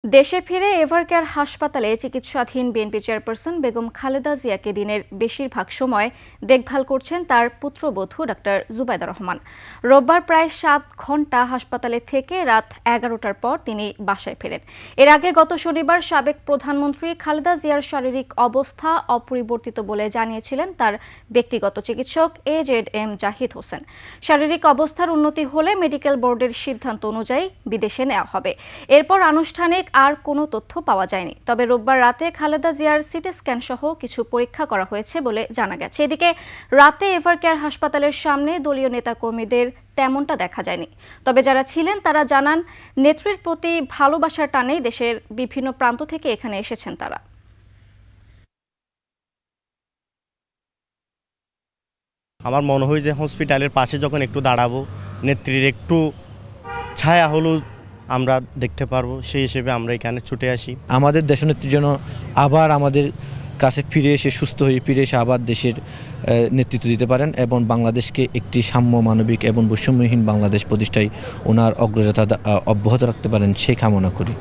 দেশে ফিরে এভারকেয়ার হাসপাতালে চিকিৎসাধীন বিএনপি চেয়ারপারসন বেগম খালেদা জিয়াকে দিনের বেশিরভাগ সময় দেখভাল করছেন তার পুত্রবধূ ডাক্তার জুবাইদা রহমান। রোববার প্রায় 7 ঘণ্টা হাসপাতালে থেকে রাত 11টার পর তিনি বাসায় ফেরেন। এর আগে গত শনিবার সাবেক প্রধানমন্ত্রী খালেদা জিয়ার শারীরিক অবস্থা অপরিবর্তিত বলে জানিয়েছিলেন তার ব্যক্তিগত চিকিৎসক AZM জাহিদ হোসেন। শারীরিক অবস্থার উন্নতি হলে মেডিকেল বোর্ডের সিদ্ধান্ত অনুযায়ী বিদেশে নেওয়া হবে। এরপর আনুষ্ঠানিক আর কোনো তথ্য পাওয়া যায়নি। তবে রোববার রাতে খালেদা জিয়ার সিটি স্ক্যান সহ কিছু পরীক্ষা করা হয়েছে বলে জানা গেছে। এদিকে রাতে এভারকেয়ার হাসপাতালের সামনে দলীয় নেতাকর্মীদের তেমনটা দেখা যায়নি। তবে যারা ছিলেন তারা জানান, নেত্রীর প্রতি ভালোবাসার টানেই দেশের বিভিন্ন প্রান্ত থেকে এখানে এসেছেন তারা। আমার মনে হয় যে হসপিটালের পাশে যখন একটু দাঁড়াবো, নেত্রীর একটু ছায়া হলো আমরা দেখতে পারবো, সেই হিসেবে আমরা এখানে ছুটে আসি। আমাদের দেশনেত্রীর জন্য আবার আমাদের কাছে ফিরে এসে সুস্থ হয়ে ফিরে এসে আবার দেশের নেতৃত্ব দিতে পারেন এবং বাংলাদেশকে একটি সাম্য, মানবিক এবং বৈষম্যহীন বাংলাদেশ প্রতিষ্ঠায় ওনার অগ্রযাত্রা অব্যাহত রাখতে পারেন, সেই কামনা করি।